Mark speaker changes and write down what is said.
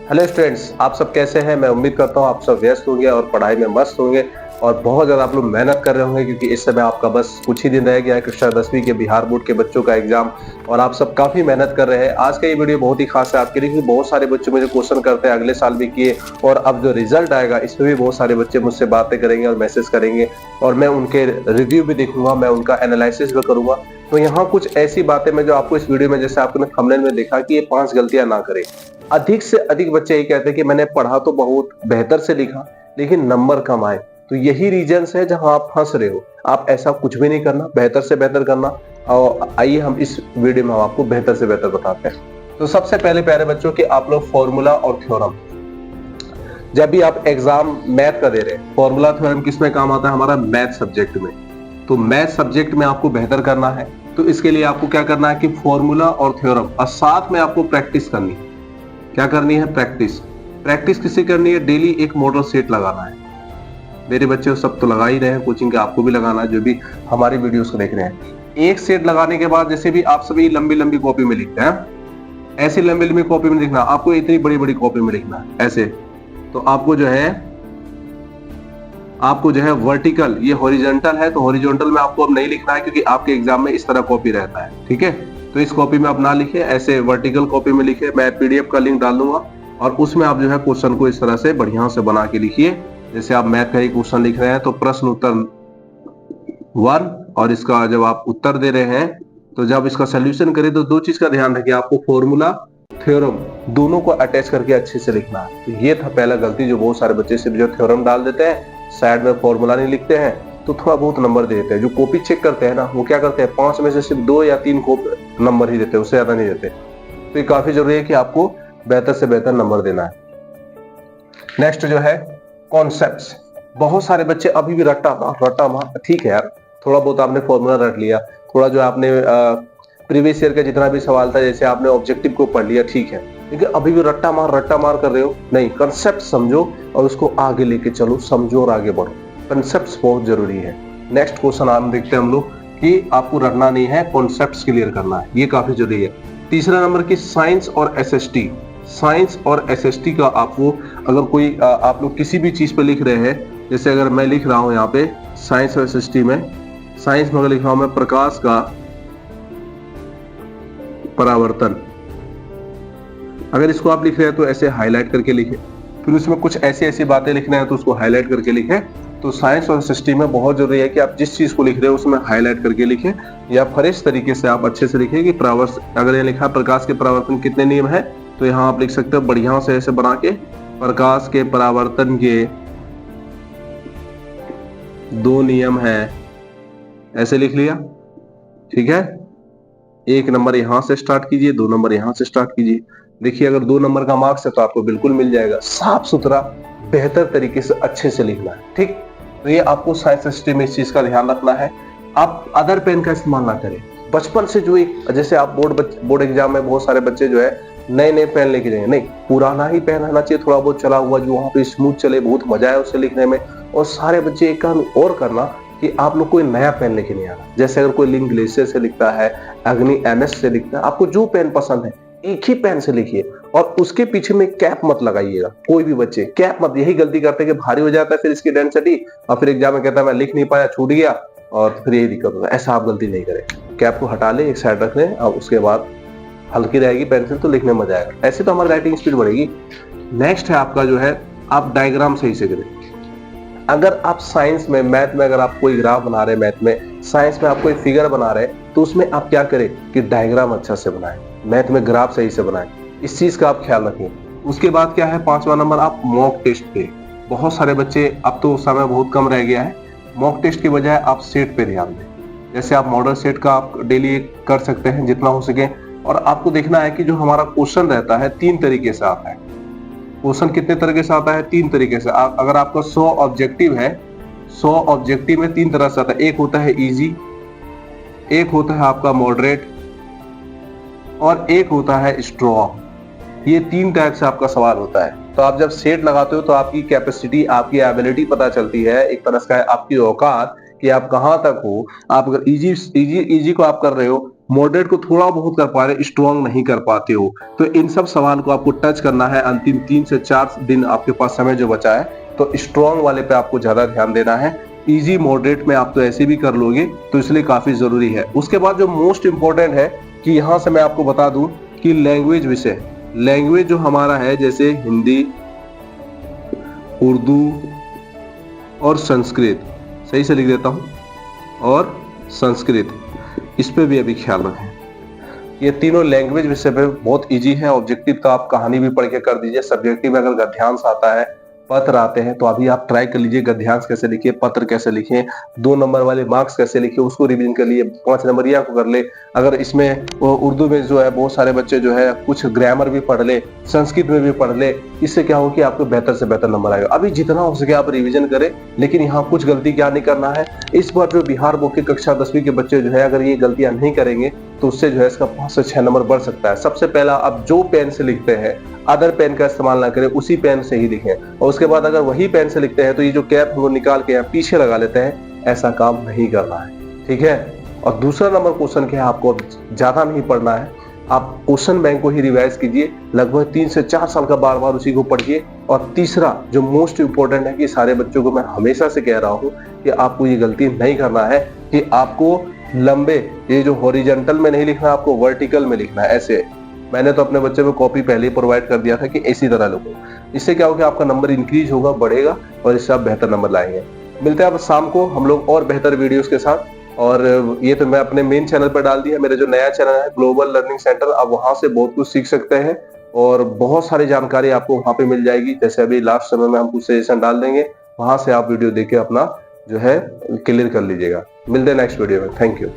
Speaker 1: Hello students, आप सब कैसे हैं। मैं उम्मीद करता हूं आप सब व्यस्त होंगे और पढ़ाई में मस्त होंगे और बहुत ज़्यादा आप लोग मेहनत कर रहे होंगे, क्योंकि इस समय आपका बस कुछ ही दिन रह गया है कक्षा 10वीं के बिहार बोर्ड के बच्चों का एग्जाम और आप सब काफ़ी मेहनत कर रहे हैं। आज का ये वीडियो बहुत ही खास है आपके लिए, क्योंकि बहुत सारे बच्चे मुझे क्वेश्चन करते हैं, अगले साल भी किए और अब जो रिजल्ट आएगा इसमें भी बहुत सारे बच्चे मुझसे बातें करेंगे और मैसेज करेंगे और मैं उनके रिव्यू भी देखूंगा, मैं उनका एनालिसिस भी करूंगा। तो यहाँ कुछ ऐसी बातें मैं जो आपको इस वीडियो में, जैसे आपने थंबनेल में देखा कि ये 5 गलतियां ना करें। अधिक से अधिक बच्चे यही कहते हैं कि मैंने पढ़ा तो बहुत बेहतर से लिखा लेकिन नंबर कम आए। तो यही रीजंस है जहां आप फंस रहे हो। आप ऐसा कुछ भी नहीं करना, बेहतर से बेहतर करना। और आइए हम इस वीडियो में आपको बेहतर से बेहतर बताते हैं। तो सबसे पहले प्यारे बच्चों कि आप लोग फॉर्मूला और थ्योरम, जब भी आप एग्जाम मैथ का दे रहे हैं, फॉर्मूला थ्योरम किसमें काम आता है? हमारा मैथ सब्जेक्ट में। तो मैथ सब्जेक्ट में आपको बेहतर करना है, तो इसके लिए आपको क्या करना है कि फॉर्मूला और थ्योरम और साथ में आपको प्रैक्टिस करनी है। क्या करनी है? प्रैक्टिस। प्रैक्टिस किससे करनी है? डेली एक मॉडल सेट लगाना है। मेरे बच्चे सब तो लगा ही रहे हैं, कोचिंग के आपको भी लगाना है, जो भी हमारी वीडियोस को देख रहे हैं। एक सेट लगाने के बाद जैसे भी आप सभी लंबी लंबी कॉपी में लिखते हैं, ऐसी लंबी लंबी कॉपी में लिखना, आपको इतनी बड़ी बड़ी कॉपी में लिखना है ऐसे। तो आपको जो है वर्टिकल, ये हॉरिजॉन्टल है तो हॉरिजॉन्टल में आपको अब नहीं लिखना है, क्योंकि आपके एग्जाम में इस तरह कॉपी रहता है। ठीक है, तो इस कॉपी में आप ना लिखे, ऐसे वर्टिकल कॉपी में लिखे। मैं पीडीएफ का लिंक डाल दूंगा और उसमें आप जो है क्वेश्चन को इस तरह से बढ़िया से बना के लिखिए। जैसे आप मैथ का ही क्वेश्चन लिख रहे हैं तो प्रश्न उत्तर 1, और इसका जब आप उत्तर दे रहे हैं तो जब इसका सोल्यूशन करें तो दो चीज का ध्यान रखिए, आपको फॉर्मूला थ्योरम दोनों को अटैच करके अच्छे से लिखना है। तो ये था पहला गलती जो बहुत सारे बच्चे सिर्फ जो थ्योरम डाल देते हैं, साइड में फॉर्मूला नहीं लिखते हैं, तो थोड़ा बहुत नंबर दे देते हैं। जो कॉपी चेक करते हैं ना, वो क्या करते हैं, 5 में से सिर्फ 2 या 3 को नंबर ही देते हैं, उससे ज्यादा नहीं देते। तो ये काफी जरूरी है कि आपको बेहतर से बेहतर नंबर देना है। नेक्स्ट जो है कॉन्सेप्ट्स। बहुत सारे बच्चे अभी भी रट्टा मार। ठीक है यार, थोड़ा बहुत आपने फॉर्मूला रट लिया, थोड़ा जो आपने प्रीवियस ईयर का जितना भी सवाल था, जैसे आपने ऑब्जेक्टिव को पढ़ लिया, ठीक है, लेकिन अभी भी रट्टा मार कर रहे हो। नहीं, कंसेप्ट समझो और उसको आगे लेके चलो, समझो और आगे बढ़ो। कंसेप्ट बहुत जरूरी है। नेक्स्ट क्वेश्चन आप देखते हैं हम लोग कि आपको रटना नहीं है, कॉन्सेप्ट्स क्लियर करना है, ये काफी जरूरी है। तीसरा नंबर की साइंस और एसएसटी। साइंस और एसएसटी का आपको, अगर कोई आप लोग किसी भी चीज पे लिख रहे हैं, जैसे अगर मैं लिख रहा हूं यहाँ पे साइंस और एसएसटी में, साइंस में अगर लिख रहा हूं मैं प्रकाश का परावर्तन, अगर इसको आप लिख रहे हैं तो ऐसे हाईलाइट करके लिखें। फिर उसमें कुछ ऐसी ऐसी बातें लिखना है तो उसको हाईलाइट करके लिखें। तो साइंस और एसएसटी में बहुत जरूरी है कि आप जिस चीज को लिख रहे हो उसमें हाईलाइट करके लिखें, या फ्रेश तरीके से आप अच्छे से लिखें कि अगर ये लिखा प्रकाश के परावर्तन कितने नियम है, तो यहाँ आप लिख सकते हो बढ़िया से ऐसे बना के, प्रकाश के परावर्तन के 2 नियम है, ऐसे लिख लिया। ठीक है, 1 नंबर यहां से स्टार्ट कीजिए, 2 नंबर यहां से स्टार्ट कीजिए। देखिए अगर 2 नंबर का मार्क्स है तो आपको बिल्कुल मिल जाएगा। साफ सुथरा बेहतर तरीके से अच्छे से लिखना है। ठीक, तो ये आपको साइंस सिस्टम में इस चीज का ध्यान रखना है। आप अदर पेन का इस्तेमाल ना करें। बचपन से जो एक, जैसे आप बोर्ड एग्जाम में बहुत सारे बच्चे जो है नए पेन लेके जाएंगे, नहीं, पुराना ही पेन रहना चाहिए, थोड़ा बहुत चला हुआ, जो वहां पे स्मूथ चले, बहुत मजा है उसे लिखने में। और सारे बच्चे एक काम और करना कि आप लोग कोई नया पेन लेके नहीं आना। जैसे अगर कोई लिंक ग्लेशियर से लिखता है, अग्नि एमएस से लिखता है, आपको जो पेन पसंद है एक ही पेन से लिखिए और उसके पीछे में कैप मत लगाइएगा। कोई भी बच्चे कैप मत, यही गलती करते हैं कि भारी हो जाता है, फिर इसकी डेंसिटी, और फिर एग्जाम में कहता है मैं लिख नहीं पाया, छूट गया, और फिर यही दिक्कत होता है। ऐसा आप गलती नहीं करें। कैप को हटा ले, एक साइड रख लें और उसके बाद हल्की रहेगी पेंसिल तो लिखने में मजा आएगा। ऐसे तो हमारी राइटिंग स्पीड बढ़ेगी। नेक्स्ट है आपका जो है, आप डायग्राम सही से करें। अगर आप साइंस में, मैथ में अगर आप कोई ग्राफ बना रहे हैं, मैथ में, साइंस में आप कोई फिगर बना रहे हैं, तो उसमें आप क्या करें कि डायग्राम अच्छा से बनाएं, मैथ में ग्राफ सही से बनाएं। इस चीज का आप ख्याल रखें। उसके बाद क्या है, 5वां नंबर, आप मॉक टेस्ट पे। बहुत सारे बच्चे, अब तो समय बहुत कम रह गया है, मॉक टेस्ट की बजाय आप सेट पे ध्यान दें। जैसे आप मॉडल सेट का आप डेली कर सकते हैं जितना हो सके, और आपको देखना है कि जो हमारा क्वेश्चन रहता है 3 तरीके से आता है। क्वेश्चन कितने तरीके से आता है? 3 तरीके से। अगर आपका 100 ऑब्जेक्टिव है, 100 ऑब्जेक्टिव में 3 तरह से आता है। एक होता है इजी, एक होता है आपका मॉडरेट, और एक होता है स्ट्रॉन्ग। ये 3 टाइप से आपका सवाल होता है। तो आप जब सेट लगाते हो तो आपकी कैपेसिटी, आपकी एबिलिटी पता चलती है, एक तरह से आपकी औकात कि आप कहां तक हो। आप अगर इजी को आप कर रहे हो मॉडरेट को थोड़ा बहुत कर पा रहे, स्ट्रांग नहीं कर पाते हो। तो इन सब सवाल को आपको टच करना है। अंतिम 3 से 4 दिन आपके पास समय जो बचा है, तो स्ट्रांग वाले पे आपको ज्यादा ध्यान देना है। इजी मॉडरेट में आप तो ऐसे भी कर लोगे, तो इसलिए काफी जरूरी है। उसके बाद जो मोस्ट इंपॉर्टेंट है कि यहां से मैं आपको बता दूं कि लैंग्वेज विषय, लैंग्वेज जो हमारा है जैसे हिंदी, उर्दू और संस्कृत, सही से लिख देता हूं, और संस्कृत, इस पे भी अभी ख्याल रखें। ये तीनों लैंग्वेज विषय पे बहुत इजी है। ऑब्जेक्टिव तो आप कहानी भी पढ़ के कर दीजिए। सब्जेक्टिव में अगर गद्यांश आता है, पत्र आते हैं, तो अभी आप ट्राई कर लीजिए गद्यांश कैसे लिखिए, पत्र कैसे लिखें, 2 नंबर वाले मार्क्स कैसे लिखिए, उसको रिवीजन कर लिए, 5 नंबरिया को कर ले। अगर इसमें उर्दू में जो है बहुत सारे बच्चे जो है कुछ ग्रामर भी पढ़ ले, संस्कृत में भी पढ़ ले, इससे क्या हो कि आपको बेहतर से बेहतर नंबर आएगा। अभी जितना हो सके आप रिवीजन करें, लेकिन यहाँ कुछ गलती क्या नहीं करना है। इस बार जो बिहार बोर्ड की कक्षा 10वीं के बच्चे जो है अगर ये गलतियां नहीं करेंगे, तो उससे जो है इसका 5 से 6 नंबर बढ़ सकता है। सबसे पहला, आप जो पेन से लिखते हैं अदर पेन का इस्तेमाल ना करें, उसी पेन से ही लिखें। और उसके बाद अगर वही पेन से लिखते हैं तो ये जो कैप वो निकाल के पीछे लगा लेते हैं, ऐसा काम नहीं करना है, ठीक है। और दूसरा नंबर क्वेश्चन क्या है, आपको ज्यादा नहीं पढ़ना है, आप क्वेश्चन बैंक को ही रिवाइज कीजिए, लगभग 3 से 4 साल का बार बार उसी को पढ़िए। और तीसरा जो मोस्ट इंपॉर्टेंट है कि सारे बच्चों को मैं हमेशा से कह रहा हूं कि आपको ये गलती नहीं करना है कि आपको लंबे, ये जो हॉरिजॉन्टल में नहीं लिखना, आपको वर्टिकल में लिखना है। ऐसे मैंने तो अपने बच्चे को कॉपी पहले ही प्रोवाइड कर दिया था कि इसी तरह लिखो। इससे क्या होगा, आपका नंबर इंक्रीज होगा, बढ़ेगा, और इससे आप बेहतर नंबर लाएंगे। मिलते हैं अब शाम को हम लोग और बेहतर वीडियोस के साथ। और ये तो मैं अपने मेन चैनल पर डाल दिया, मेरा जो नया चैनल है ग्लोबल लर्निंग सेंटर, आप वहां से बहुत कुछ सीख सकते हैं और बहुत सारी जानकारी आपको वहां पे मिल जाएगी। जैसे अभी लास्ट समय में हम कुछ सजेशन डाल देंगे, वहां से आप वीडियो देख के अपना जो है क्लियर कर लीजिएगा। मिलते हैं नेक्स्ट वीडियो में। Thank you.